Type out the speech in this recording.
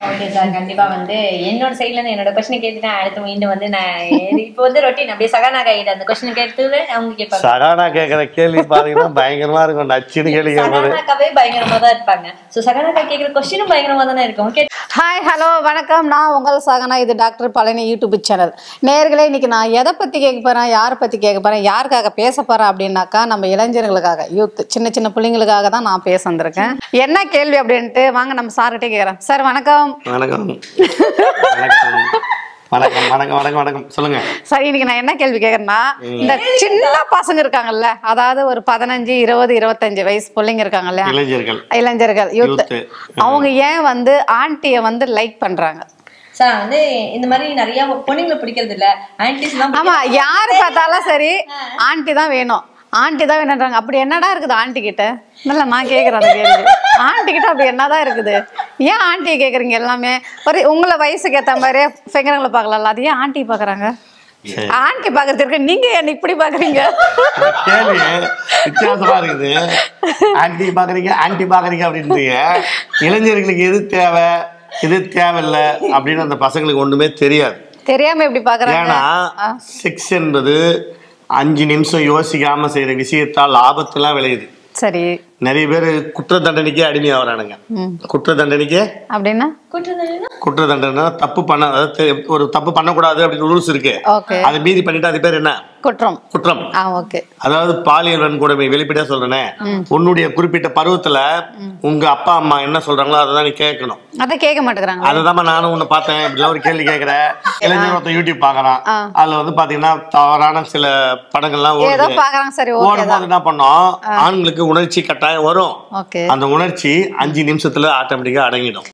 Okay sir, கண்டிப்பா வந்து என்னோட சைட்ல இருந்து என்னோட क्वेश्चन கேட்டுட்டேன். அடுத்து மீண்டும் வந்து நான் இப்போ வந்து ரொட்டீன் அப்படியே சகானா கையில அந்த क्वेश्चन கேட்டது அவங்க கேட்பாங்க. சகானா கேக்குற கேள்வி பாத்தீங்கன்னா பயங்கரமா இருக்கும். நச்சுன்னு கேள்வி கேட்பாரு. சகானாக்காவே பயங்கரமா தான் இருப்பாங்க. சோ சகானாக்கா கேக்குற क्वेश्चनம் பயங்கரமா தானே இருக்கும். ஹாய் ஹலோ வணக்கம், நான் உங்கள் சகனா. இது டாக்டர் பழனி யூடியூப் சேனல். நேயர்களே, இன்னைக்கு நான் எதை பற்றி கேட்க போகிறேன், யாரை பற்றி கேட்க போகிறேன், யாருக்காக பேச போகிறேன் அப்படின்னாக்கா நம்ம இளைஞர்களுக்காக, யூத், சின்ன சின்ன பிள்ளைங்களுக்காக தான் நான் பேச வந்திருக்கேன். என்ன கேள்வி அப்படின்ட்டு வாங்க நம்ம சார்கிட்டே கேட்குறேன். சார் வணக்கம். வணக்கம் வணக்கம் வணக்கம் வணக்கம் வணக்கம் சொல்லுங்க. சரி, இன்னைக்கு நான் என்ன கேள்வி கேட்குறேன்னா, இந்த சின்ன பசங்க இருக்காங்கல்ல, அதாவது ஒரு 15, 20, 25 வயசு பிள்ளைங்க இருக்காங்கல்ல, இளைஞர்கள் யூத், அவங்க ஏன் வந்து ஆன்ட்டியை வந்து லைக் பண்றாங்க? சார் வந்து இந்த மாதிரி நிறைய பொண்ணுங்களை பிடிக்கிறது இல்ல, ஆன்டிஸ் தான். ஆமா, யாரு பார்த்தாலும் சரி ஆன்ட்டி தான் வேணும், ஆன்ட்டி தான் வேணுன்றாங்க. அப்படி என்னடா இருக்குது ஆன்ட்டி கிட்ட? இல்ல நான் கேக்குறேன் அந்த கேள்வி. ஆன்ட்டி கிட்ட அப்படி என்னதான் இருக்குது? ஏன் ஆன்ட்டியை கேக்குறீங்க? எல்லாமே ஒரு உங்களை வயசுக்கு ஏத்த மாதிரியே ஃபிங்கரங்களை பார்க்கலாம்ல, அது ஏன் ஆன்ட்டி பாக்குறாங்க? ஆன்ட்டி பாக்குறதுக்கு நீங்க என்ன இப்படி பாக்குறீங்க? கேள்வி வித்தியாசமா இருக்குது. ஆன்ட்டி பாக்குறீங்க, ஆன்ட்டி பாக்குறீங்க அப்படின்றீங்க. இளைஞர்களுக்கு எது தேவை, எது தேவையில்லை அப்படின்னு அந்த பசங்களுக்கு ஒண்ணுமே தெரியாது. தெரியாம எப்படி பாக்குறாங்க? ஏன்னா செக்ஸ் என்பது 5 நிமிஷம் யோசிக்காம செய்யற விஷயத்தால் ஆபத்துலாம் விளையுது. சரி, நிறைய பேர் குற்ற தண்டனைக்கே அடிமையாகிறானுங்க. குற்ற தண்டனைக்கே அப்படின்னா குற்ற தண்டனை தப்பு பண்ண, அதாவது ஒரு தப்பு பண்ணக்கூடாது அப்படின்னு ரூல்ஸ் இருக்கு. அதை மீறி பண்ணிட்டு அது பேர் என்ன? குற்றம். குற்றம். அதாவது பாலியல் வன்கொடுமை. வெளிப்படையா சொல்றேனே, உன்னுடைய குறிப்பிட்ட பருவத்துல உங்க அப்பா அம்மா என்ன சொல்றாங்களோ அதை தான் நீ கேட்கணும். அதை கேட்க மாட்டேங்கிறாங்க. அதுதான் நானும் உன்னை பார்த்தேன். இப்படிலாம் ஒரு கேள்வி கேட்கிறேன். இளைஞர் ஒருத்தர் யூடியூப் பாக்குறான். அதுல வந்து பாத்தீங்கன்னா தவறான சில படங்கள்லாம் ஓடும்போது என்ன பண்ணோம், ஆண்களுக்கு உணர்ச்சி கட்டாயம் வரும். அந்த உணர்ச்சி 5 நிமிஷத்துல ஆட்டோமேட்டிக்கா அடங்கிடும்.